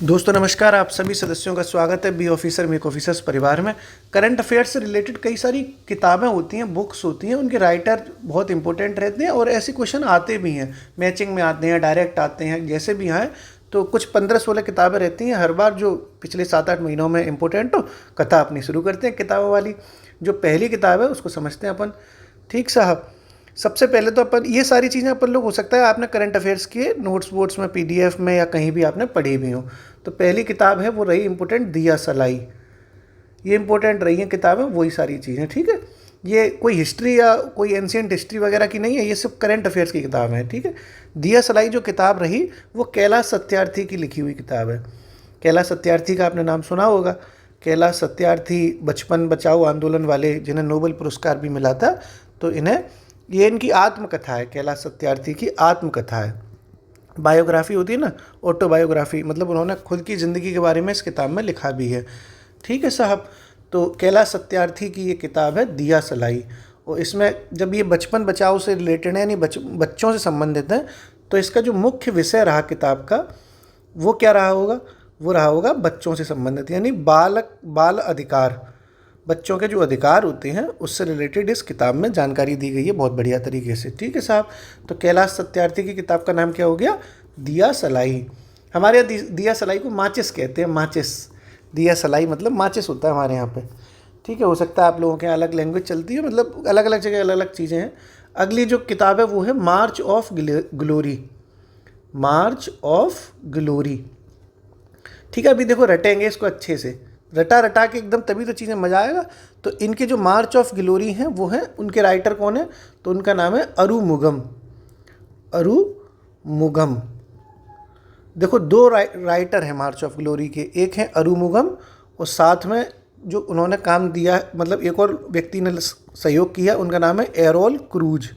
दोस्तों नमस्कार, आप सभी सदस्यों का स्वागत है बी ऑफिसर मेक ऑफिसर्स परिवार में। करंट अफेयर्स से रिलेटेड कई सारी किताबें होती हैं, बुक्स होती हैं, उनके राइटर बहुत इंपॉर्टेंट रहते हैं और ऐसे क्वेश्चन आते भी हैं, मैचिंग में आते हैं, डायरेक्ट आते हैं, जैसे भी आए। तो कुछ 15-16 किताबें रहती हैं हर बार, जो पिछले 7-8 महीनों में इंपॉर्टेंट हो। कथा अपनी शुरू करते हैं किताबों वाली। जो पहली किताब है उसको समझते हैं अपन। ठीक साहब, सबसे पहले तो अपन ये सारी चीज़ें अपन लोग, हो सकता है आपने करंट अफेयर्स के नोट्स वोट्स में पीडीएफ में या कहीं भी आपने पढ़ी भी हो। तो पहली किताब है वो रही इंपॉर्टेंट, दिया सलाई। ये इंपॉर्टेंट रही है किताबें, वही सारी चीज़ें। ठीक है, ये कोई हिस्ट्री या कोई एंशियंट हिस्ट्री वगैरह की नहीं है, ये सब करंट अफेयर्स की किताब है। ठीक है, दिया सलाई जो किताब रही वो कैलाश सत्यार्थी की लिखी हुई किताब है। कैलाश सत्यार्थी का आपने नाम सुना होगा। कैलाश सत्यार्थी बचपन बचाओ आंदोलन वाले, जिन्हें नोबेल पुरस्कार भी मिला था। तो ये इनकी आत्मकथा है, कैलाश सत्यार्थी की आत्मकथा है। बायोग्राफी होती है ना, ऑटोबायोग्राफी, मतलब उन्होंने खुद की ज़िंदगी के बारे में इस किताब में लिखा भी है। ठीक है साहब, तो कैलाश सत्यार्थी की ये किताब है दिया सलाई। और इसमें जब ये बचपन बचाओ से रिलेटेड है, यानी बच्चों से संबंधित है, तो इसका जो मुख्य विषय रहा किताब का वो क्या रहा होगा? वो रहा होगा बच्चों से संबंधित, यानी बाल अधिकार, बच्चों के जो अधिकार होते हैं उससे रिलेटेड इस किताब में जानकारी दी गई है बहुत बढ़िया तरीके से। ठीक है साहब, तो कैलाश सत्यार्थी की किताब का नाम क्या हो गया? दिया सलाई। हमारे यहाँ दिया सलाई को माचिस कहते हैं, माचिस। दिया सलाई मतलब माचिस होता है हमारे यहाँ पे। ठीक है, हो सकता है आप लोगों के यहाँ अलग लैंग्वेज चलती है, मतलब अलग अलग जगह अलग अलग चीज़ें हैं। अगली जो किताब है वो है March of Glory. March of Glory. ठीक है, अभी देखो रटेंगे इसको अच्छे से, रटा के एकदम, तभी तो चीज़ें मज़ा आएगा। तो इनके जो मार्च ऑफ ग्लोरी हैं वो हैं, उनके राइटर कौन है? तो उनका नाम है अरुमुगम। अरुमुगम। देखो दो राइटर हैं मार्च ऑफ ग्लोरी के, एक हैं अरुमुगम और साथ में जो उन्होंने काम दिया, मतलब एक और व्यक्ति ने सहयोग किया, उनका नाम है एरोल क्रूज।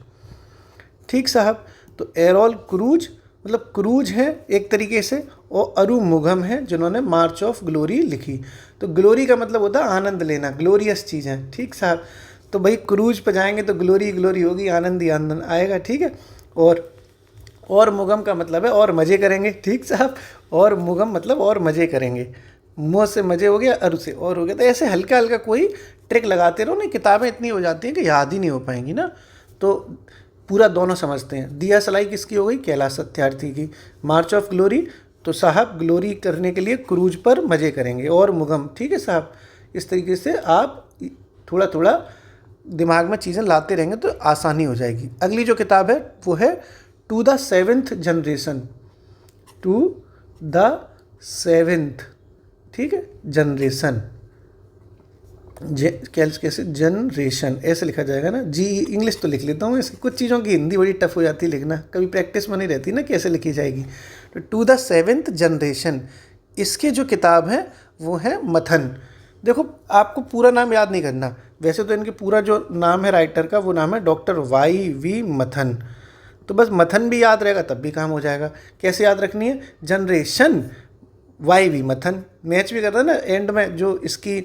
ठीक साहब, तो एरोल क्रूज मतलब क्रूज है एक तरीके से, और अरुमुगम है जिन्होंने मार्च ऑफ ग्लोरी लिखी। तो ग्लोरी का मतलब होता है आनंद लेना, ग्लोरियस चीज़ है। ठीक साहब, तो भाई क्रूज पे जाएंगे तो ग्लोरी ग्लोरी होगी, आनंद ही आनंद आएगा। ठीक है, और मुगम का मतलब है और मज़े करेंगे। ठीक साहब, और मुगम मतलब और मज़े करेंगे। मुँह से मज़े हो गया, अरु से और हो गया। तो ऐसे हल्का हल्का कोई ट्रिक लगाते रहो ना, किताबें इतनी हो जाती हैं कि याद ही नहीं हो पाएंगी ना। तो पूरा दोनों समझते हैं। दिया सलाई किसकी हो गई? कैलाश सत्यार्थी की। मार्च ऑफ ग्लोरी, तो साहब ग्लोरी करने के लिए क्रूज पर मज़े करेंगे, और मुगम। ठीक है साहब, इस तरीके से आप थोड़ा थोड़ा दिमाग में चीज़ें लाते रहेंगे तो आसानी हो जाएगी। अगली जो किताब है वो है to the seventh generation. To the seventh, ठीक है, जनरेशन। कैसे जनरेशन ऐसे लिखा जाएगा ना जी, इंग्लिश तो लिख लेता हूँ, इसकी कुछ चीज़ों की हिंदी बड़ी टफ हो जाती है लिखना, कभी प्रैक्टिस में नहीं रहती ना कैसे लिखी जाएगी। तो टू द सेवेंथ जनरेशन, इसके जो किताब है वो है मथन। देखो आपको पूरा नाम याद नहीं करना, वैसे तो इनके पूरा जो नाम है राइटर का वो नाम है डॉक्टर वाई.वी. मथन। तो बस मथन भी याद रहेगा तब भी काम हो जाएगा। कैसे याद रखनी है? Generation Y V. मथन। मैच भी करता है ना एंड में, जो इसकी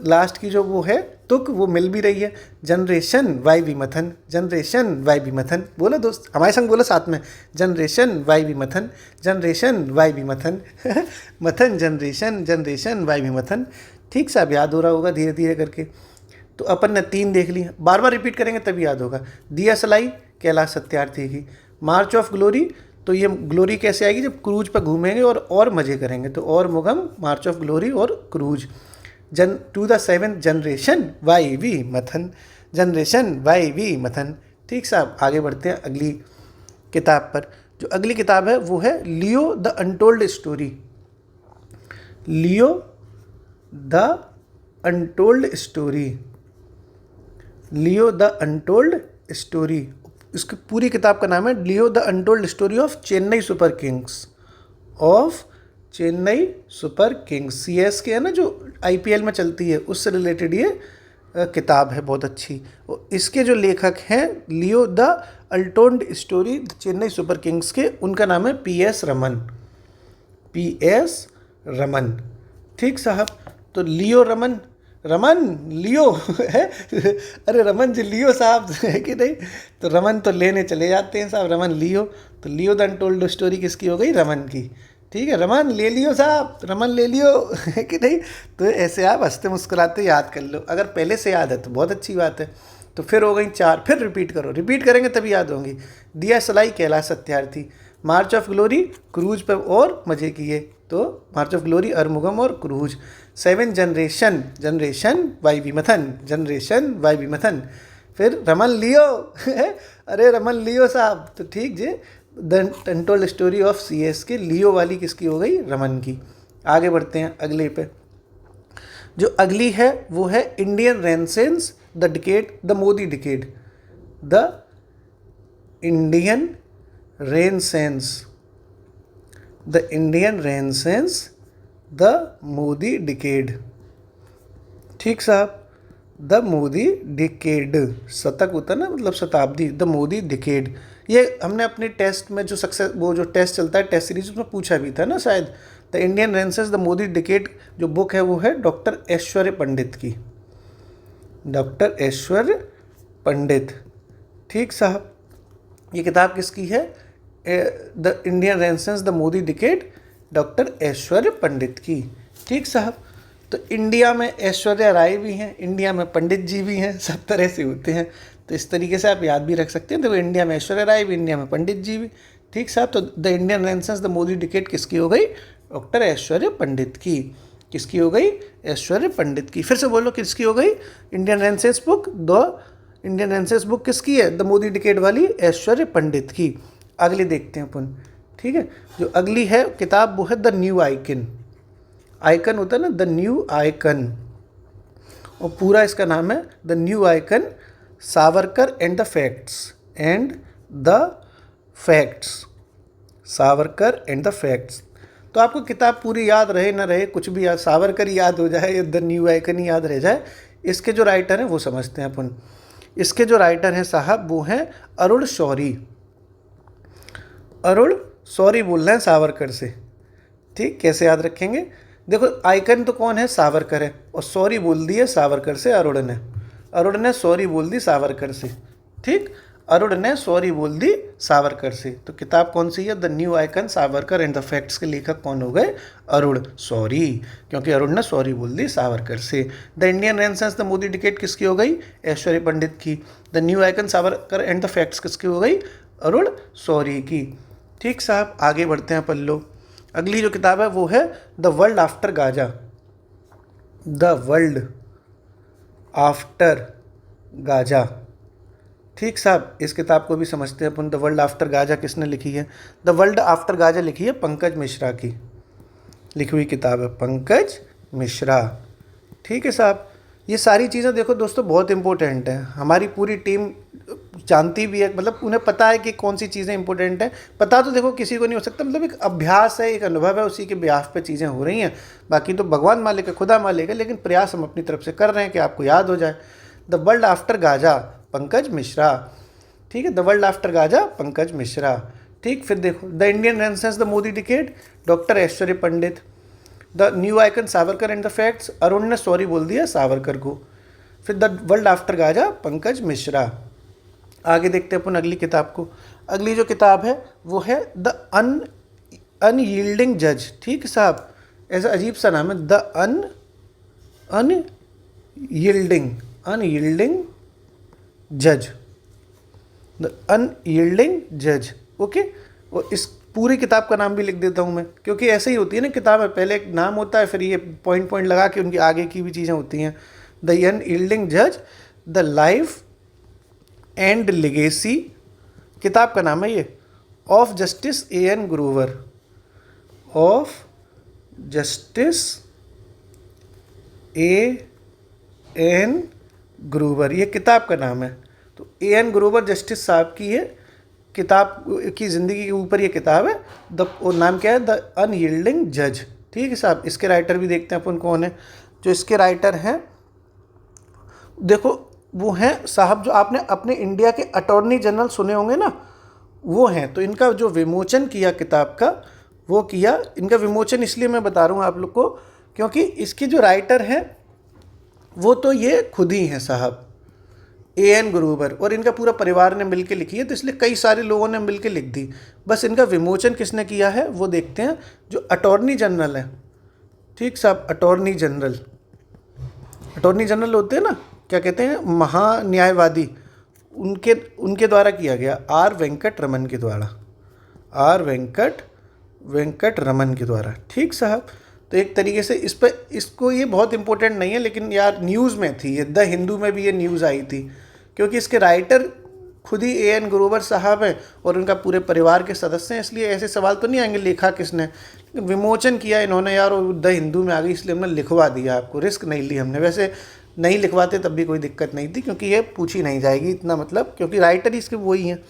लास्ट की जो वो है तुक, वो मिल भी रही है। Generation Y V. Mathan, generation Y V. मथन। बोलो दोस्त, हमारे संग बोलो साथ में, generation Y V. Mathan, generation Y V. मथन मथन जनरेशन, जनरेशन वाई.वी. मथन। ठीक साहब, याद हो रहा होगा धीरे धीरे करके। तो अपन ने 3 देख ली, बार बार रिपीट करेंगे तभी याद होगा। दिया सलाई कैलाश सत्यार्थी की। मार्च ऑफ ग्लोरी, तो ये ग्लोरी कैसे आएगी? जब क्रूज पर घूमेंगे और मज़े करेंगे। तो Arumugam, March of Glory और Cruz. To the seventh generation Y V. Mathan, generation Y V. मथन। ठीक साहब, आगे बढ़ते हैं अगली किताब पर। जो अगली किताब है वो है Leo the Untold story. Leo the Untold story. Leo the Untold story, इसकी पूरी किताब का नाम है Leo the Untold Story of Chennai super Kings. Of Chennai super Kings, CSK है ना जो आईपीएल में चलती है, उससे रिलेटेड ये किताब है, बहुत अच्छी। और इसके जो लेखक हैं Leo the Untold story Chennai super Kings के, उनका नाम है पी.एस. रमन। पी.एस. रमन। ठीक साहब, तो लियो रमन, लियो है अरे रमन जी लियो साहब है कि नहीं? तो रमन तो लेने चले जाते हैं साहब, रमन लियो। तो लियो द अनटोल्ड स्टोरी किसकी हो गई? रमन की। ठीक है, रमन ले लियो साहब, रमन ले लियो है कि नहीं। तो ऐसे आप हंसते मुस्कुराते याद कर लो, अगर पहले से याद है तो बहुत अच्छी बात है। तो फिर हो गई 4, फिर रिपीट करो, रिपीट करेंगे तभी याद होंगी। दिया सलाई कैलाश सत्यार्थी, मार्च ऑफ ग्लोरी क्रूज पर और मजे किए, तो मार्च ऑफ ग्लोरी अरमुगम और Cruz. 7 generation, generation Y B Mathan, generation Y B Mathan. फिर रमन लियो अरे रमन लियो साहब, तो ठीक जी। The Untold Story of CS के लियो वाली किसकी हो गई, रमन की। आगे बढ़ते हैं अगले पे। जो अगली है वो है Indian Renaissance the decade, the Modi decade, the Indian Renaissance, the Indian Renaissance the Modi decade. ठीक साहब, द मोदी डिकेड, शतक होता है ना, मतलब शताब्दी, द मोदी डिकेड। ये हमने अपने टेस्ट में जो वो जो टेस्ट चलता है टेस्ट सीरीज, उसमें पूछा भी था ना शायद। The Indian Renaissance the Modi decade जो बुक है वो है डॉक्टर ऐश्वर्य पंडित की, डॉक्टर ऐश्वर्य पंडित। ठीक साहब, ये किताब किसकी है, The Indian Renaissance the Modi Decade, doctor Aishwarya Pandit की। ठीक साहब, तो इंडिया में ऐश्वर्या राय भी हैं, इंडिया में पंडित जी भी हैं, सब तरह से होते हैं। तो इस तरीके से आप याद भी रख सकते हैं। देखो इंडिया में ऐश्वर्या राय भी, इंडिया में पंडित जी भी। ठीक साहब, तो the Indian Renaissance the Modi decade किसकी हो गई, डॉक्टर ऐश्वर्य पंडित की। किसकी हो गई, ऐश्वर्य पंडित की। फिर से बोलो किसकी हो गई, Indian renaissance book, the Indian renaissance book किसकी है, द मोदी डिकेड वाली, ऐश्वर्य पंडित की। अगली देखते हैं अपन। ठीक है, जो अगली है किताब वो है द न्यू आइकन। आइकन होता है ना, द न्यू आइकन, और पूरा इसका नाम है the new icon Savarkar and the facts, and the facts, Savarkar and the facts. तो आपको किताब पूरी याद रहे ना रहे, कुछ भी याद, सावरकर याद हो जाए या द न्यू आइकन ही याद रह जाए, इसके जो राइटर हैं वो समझते हैं अपन। इसके जो राइटर हैं साहब वो हैं अरुण शौरी। अरुण शौरी बोल रहे हैं सावरकर से। ठीक, कैसे याद रखेंगे, देखो आइकन तो कौन है, सावरकर है, और सॉरी बोल दी है सावरकर से अरुण ने, अरुण ने सॉरी बोल दी सावरकर से। ठीक, अरुण ने सॉरी बोल दी सावरकर से। तो किताब कौन सी है, the new icon Savarkar and the facts के लेखक कौन हो गए, अरुण शौरी, क्योंकि अरुण ने सॉरी बोल दी सावरकर से। The Indian Renaissance the Modi decade किसकी हो गई, ऐश्वर्य पंडित की। The new icon Savarkar and the facts किसकी हो गई, अरुण शौरी की। ठीक साहब, आगे बढ़ते हैं पल्लो। अगली जो किताब है वो है The World After Gaza, the World After Gaza. ठीक साहब, इस किताब को भी समझते हैं अपन। द वर्ल्ड आफ्टर गाजा किसने लिखी है, द वर्ल्ड आफ्टर गाजा लिखी है पंकज मिश्रा की, लिखी हुई किताब है पंकज मिश्रा। ठीक है साहब, ये सारी चीज़ें देखो दोस्तों बहुत इंपॉर्टेंट हैं, हमारी पूरी टीम जानती भी है, मतलब उन्हें पता है कि कौन सी चीज़ें इंपॉर्टेंट हैं। पता तो देखो किसी को नहीं हो सकता, मतलब एक अभ्यास है, एक अनुभव है, उसी के ब्याह पे चीज़ें हो रही हैं। बाकी तो भगवान मालिक है, खुदा मालिक है, लेकिन प्रयास हम अपनी तरफ से कर रहे हैं कि आपको याद हो जाए। The World After Gaza Pankaj Mishra. ठीक है, The World After Gaza Pankaj Mishra. ठीक, फिर देखो the Indian Renaissance the Modi Decade, doctor Aishwarya Pandit. The new icon Savarkar and the facts, Arun ने सॉरी बोल दिया सावरकर को। फिर the World After Gaza Pankaj Mishra. आगे देखते हैं अपन अगली किताब को। अगली जो किताब है वो है द अनयील्डिंग जज। ठीक साहब, ऐसा अजीब सा नाम है, द अनयील्डिंग जज, द अनयील्डिंग जज। ओके, और इस पूरी किताब का नाम भी लिख देता हूँ मैं, क्योंकि ऐसे ही होती है ना किताब में, पहले एक नाम होता है फिर ये पॉइंट पॉइंट लगा के उनकी आगे की भी चीज़ें होती हैं। द अनयील्डिंग जज, द लाइफ एंड लेगेसी, किताब का नाम है ये, of justice A.N. Grover, of justice A.N. Grover, ये किताब का नाम है। तो A.N. ग्रोवर जस्टिस साहब की है, किताब की ज़िंदगी के ऊपर ये किताब है। और नाम क्या है, द अनयील्डिंग जज। ठीक है साहब, इसके राइटर भी देखते हैं अपन कौन है। जो इसके राइटर हैं देखो वो हैं साहब, जो आपने अपने इंडिया के अटॉर्नी जनरल सुने होंगे ना, वो हैं। तो इनका जो विमोचन किया किताब का, वो किया। इनका विमोचन इसलिए मैं बता रहा हूँ आप लोग को, क्योंकि इसके जो राइटर हैं वो तो ये खुद ही हैं साहब, एएन ग्रोवर, और इनका पूरा परिवार ने मिलकर लिखी है, तो इसलिए कई सारे लोगों ने मिलकर लिख दी। बस इनका विमोचन किसने किया है वो देखते हैं, जो अटॉर्नी जनरल है। ठीक साहब, अटॉर्नी जनरल, अटॉर्नी जनरल होते हैं ना, क्या कहते हैं, महान्यायवादी, उनके उनके द्वारा किया गया, आर वेंकट रमन के द्वारा, आर वेंकट रमन के द्वारा। ठीक साहब, तो एक तरीके से इस पर, इसको, ये बहुत इंपॉर्टेंट नहीं है लेकिन यार न्यूज़ में थी ये, द हिंदू में भी ये न्यूज़ आई थी, क्योंकि इसके राइटर खुद ही एएन ग्रोवर साहब हैं और उनका पूरे परिवार के सदस्य हैं, इसलिए ऐसे सवाल तो नहीं आएंगे लिखा किसने, लेकिन विमोचन किया इन्होंने यार, और द हिंदू में आ गई इसलिए हमने लिखवा दिया आपको, रिस्क नहीं ली हमने। वैसे नहीं लिखवाते तब भी कोई दिक्कत नहीं थी, क्योंकि ये पूछी नहीं जाएगी इतना, मतलब क्योंकि राइटर ही इसके वही हैं।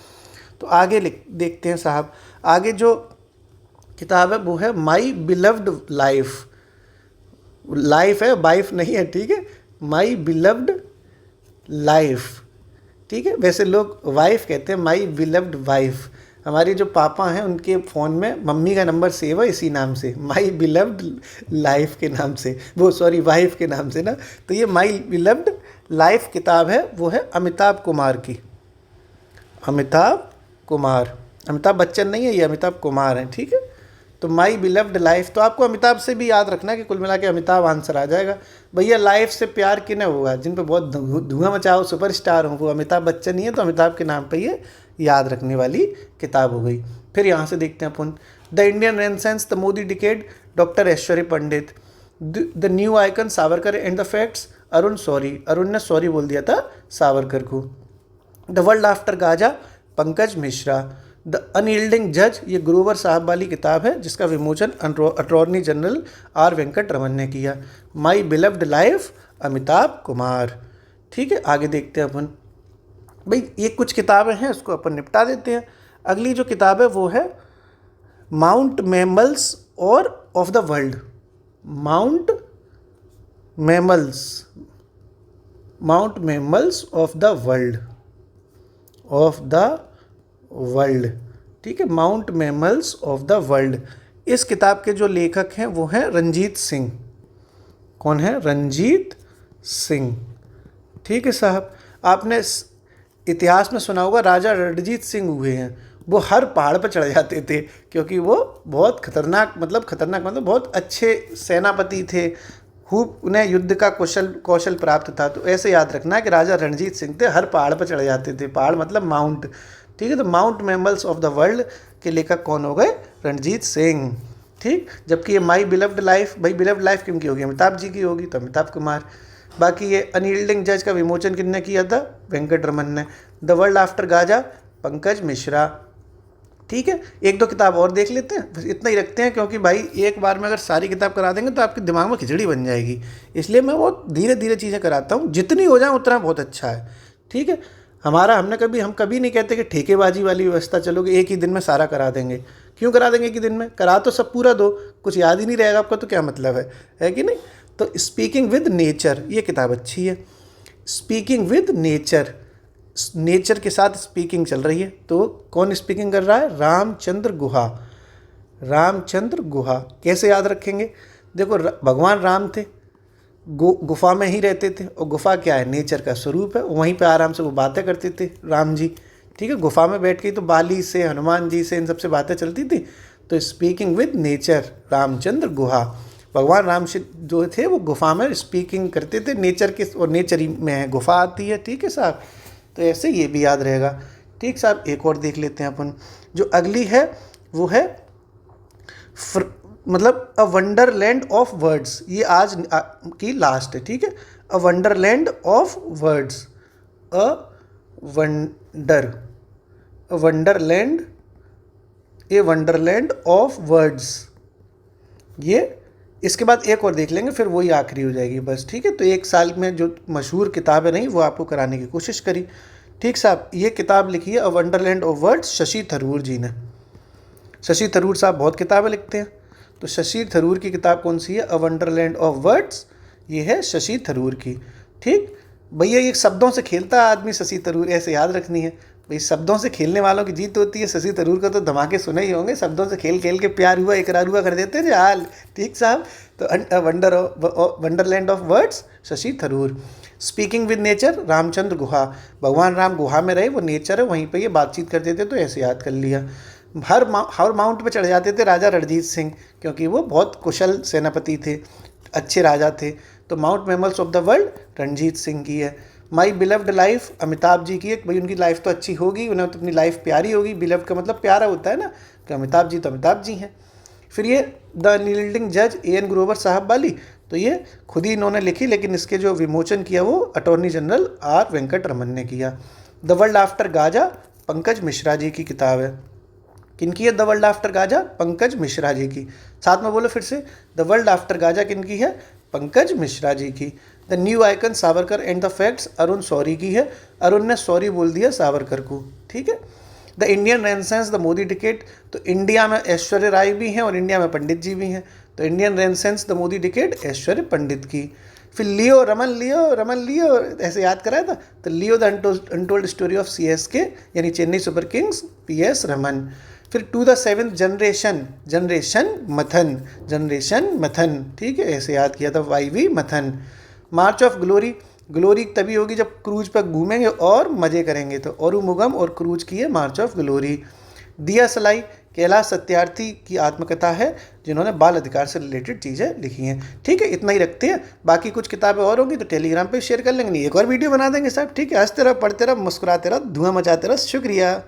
तो आगे देखते हैं साहब, आगे जो किताब है वो है माई बिलव्ड लाइफ, लाइफ है, वाइफ नहीं है, ठीक है, माई बिलव्ड लाइफ। ठीक है, वैसे लोग वाइफ कहते हैं, माई बिलव्ड वाइफ। हमारी जो पापा हैं उनके फ़ोन में मम्मी का नंबर सेव है इसी नाम से, माई बिलव्ड लाइफ के नाम से, वो सॉरी वाइफ के नाम से ना। तो ये माई बिलव्ड लाइफ किताब है, वो है अमिताभ कुमार की, अमिताभ कुमार, अमिताभ बच्चन नहीं है ये, अमिताभ कुमार हैं। ठीक है, तो माई बिलव्ड लाइफ, तो आपको अमिताभ से भी याद रखना कि कुल मिला के अमिताभ आंसर आ जाएगा। भैया लाइफ से प्यार किन्हें होगा, जिन पे बहुत धुआं मचाओ सुपरस्टार हो, वो अमिताभ बच्चन ही है, तो अमिताभ के नाम पे ये याद रखने वाली किताब हो गई। फिर यहाँ से देखते हैं अपन, The Indian Renaissance, the Modi Decade, doctor Aishwarya Pandit, the new icon Savarkar and the facts, Arun ने सॉरी बोल दिया था सावरकर को। The World After Gaza, Pankaj Mishra. The Unyielding जज, ये ग्रोवर साहब वाली किताब है जिसका विमोचन attorney general R Venkat Raman ने किया। My Beloved Life, Amitabh Kumar. ठीक है, आगे देखते हैं अपन, भाई ये कुछ किताबें हैं उसको अपन निपटा देते हैं। अगली जो किताब है वो है माउंट मैमल्स और of the world, mount mammals of the world, ठीक है, mount mammals of the world. इस किताब के जो लेखक हैं वो हैं रंजीत सिंह। कौन है? रंजीत सिंह। ठीक है साहब, आपने इतिहास में सुना होगा राजा रणजीत सिंह हुए हैं, वो हर पहाड़ पर चढ़ जाते थे क्योंकि वो बहुत खतरनाक मतलब बहुत अच्छे सेनापति थे, खूब उन्हें युद्ध का कौशल प्राप्त था। तो ऐसे याद रखना है कि राजा रणजीत सिंह थे, हर पहाड़ पर चढ़ जाते थे, पहाड़ मतलब माउंट। ठीक है, तो mount mammals of the world के लेखक कौन हो गए? रणजीत सिंह। ठीक, जबकि ये माई बिलव्ड लाइफ, भाई बिलव्ड लाइफ किनकी होगी? अमिताभ जी की होगी, तो अमिताभ कुमार। बाकी ये अनयील्डिंग जज का विमोचन किसने किया था? वेंकट रमन ने। The World After Gaza, Pankaj Mishra. ठीक है, एक दो किताब और देख लेते हैं, बस इतना ही रखते हैं, क्योंकि भाई एक बार में अगर सारी किताब करा देंगे तो आपके दिमाग में खिचड़ी बन जाएगी, इसलिए मैं बहुत धीरे धीरे चीज़ें कराता हूँ, जितनी हो जाए उतना बहुत अच्छा है। ठीक है, हम कभी नहीं कहते कि ठेकेबाजी वाली व्यवस्था चलोगे, एक ही दिन में सारा करा देंगे। क्यों करा देंगे एक ही दिन में? करा तो सब पूरा दो, कुछ याद ही नहीं रहेगा आपका तो क्या मतलब है कि नहीं? तो स्पीकिंग विद नेचर, ये किताब अच्छी है। स्पीकिंग विद नेचर, नेचर के साथ स्पीकिंग चल रही है, तो कौन स्पीकिंग कर रहा है? रामचंद्र गुहा। रामचंद्र गुहा कैसे याद रखेंगे? देखो, भगवान राम थे, गुफा में ही रहते थे, और गुफा क्या है? नेचर का स्वरूप है, वहीं पे आराम से वो बातें करते थे राम जी। ठीक है, गुफा में बैठ के तो बाली से, हनुमान जी से, इन सबसे बातें चलती थी। तो speaking with Nature, Ramachandra Guha. भगवान राम जो थे वो गुफा में स्पीकिंग करते थे नेचर के, और नेचर ही में गुफा आती है। ठीक है साहब, तो ऐसे ये भी याद रहेगा। ठीक साहब, एक और देख लेते हैं अपन, जो अगली है वो है मतलब अ वंडरलैंड ऑफ वर्ड्स, ये आज की लास्ट है। ठीक है, a Wonderland of Words, a Wonderland of Words. ये इसके बाद एक और देख लेंगे, फिर वही आखिरी हो जाएगी बस। ठीक है, तो एक साल में जो मशहूर किताबें नहीं वो आपको कराने की कोशिश करी। ठीक साहब, ये किताब लिखी है a Wonderland of Words Shashi Tharoor ji ने। शशि थरूर साहब बहुत किताबें लिखते हैं, तो शशि थरूर की किताब कौन सी है? अ वंडरलैंड ऑफ वर्ड्स, ये है शशि थरूर की। ठीक भैया, ये शब्दों से खेलता आदमी शशि थरूर, ऐसे याद रखनी है भाई, शब्दों से खेलने वालों की जीत होती है। शशि थरूर का तो धमाके सुने ही होंगे, शब्दों से खेल खेल के प्यार हुआ, इकरार हुआ कर देते थे हाल। ठीक साहब, तो Wonderland of Words Shashi Tharoor. Speaking with Nature, Ramachandra Guha, भगवान राम गुहा में रहे, वो नेचर है, वहीं पे ये बातचीत करते थे, तो ऐसे याद कर लिया। हर माउंट पे चढ़ जाते थे राजा रणजीत सिंह, क्योंकि वो बहुत कुशल सेनापति थे, अच्छे राजा थे। तो mount mammals of the world Ranjit Singh की है। माई बिलव्ड लाइफ अमिताभ जी की है, भाई उनकी लाइफ तो अच्छी होगी, उन्हें तो अपनी लाइफ प्यारी होगी, बिलव्ड का मतलब प्यारा होता है ना, कि अमिताभ जी तो अमिताभ जी हैं। फिर ये द नील्डिंग जज A.N. ग्रोवर साहब वाली, तो ये खुद ही इन्होंने लिखी, लेकिन इसके जो विमोचन किया वो attorney general R. Venkat Raman ने किया। The World After Gaza Pankaj Mishra ji की किताब है। किनकी है The World After Gaza? Pankaj Mishra ji की। साथ में बोलो फिर से, द वर्ल्ड आफ्टर गाजा किनकी है? पंकज मिश्रा जी की। The new icon Savarkar and the facts Arun Shourie की है। अरुण ने सॉरी बोल दिया सावरकर को, ठीक है। The Indian Renaissance the Modi decade, तो इंडिया में ऐश्वर्य राय भी हैं और इंडिया में पंडित जी भी हैं, तो Indian Renaissance the Modi Decade Aishwarya Pandit की। फिर लियो रमन लियो ऐसे याद कराया था, तो Leo the Untold Story of CSK यानी Chennai super Kings PS Raman. फिर टू द सेवेंथ जनरेशन मथन, ठीक है, ऐसे याद किया था YV मथन। मार्च ऑफ ग्लोरी तभी होगी जब क्रूज पर घूमेंगे और मज़े करेंगे, तो औरू मुगम और क्रूज की है मार्च ऑफ ग्लोरी। दिया सलाई कैलाश सत्यार्थी की आत्मकथा है, जिन्होंने बाल अधिकार से रिलेटेड चीज़ें लिखी हैं। ठीक है, इतना ही रखते हैं, बाकी कुछ किताबें और होंगी तो टेलीग्राम पे शेयर कर लेंगे, नहीं एक और वीडियो बना देंगे साहब। ठीक है, हंसते रहो, पढ़ते रहो, मुस्कुराते रहो, धुआं मचाते रहो। शुक्रिया।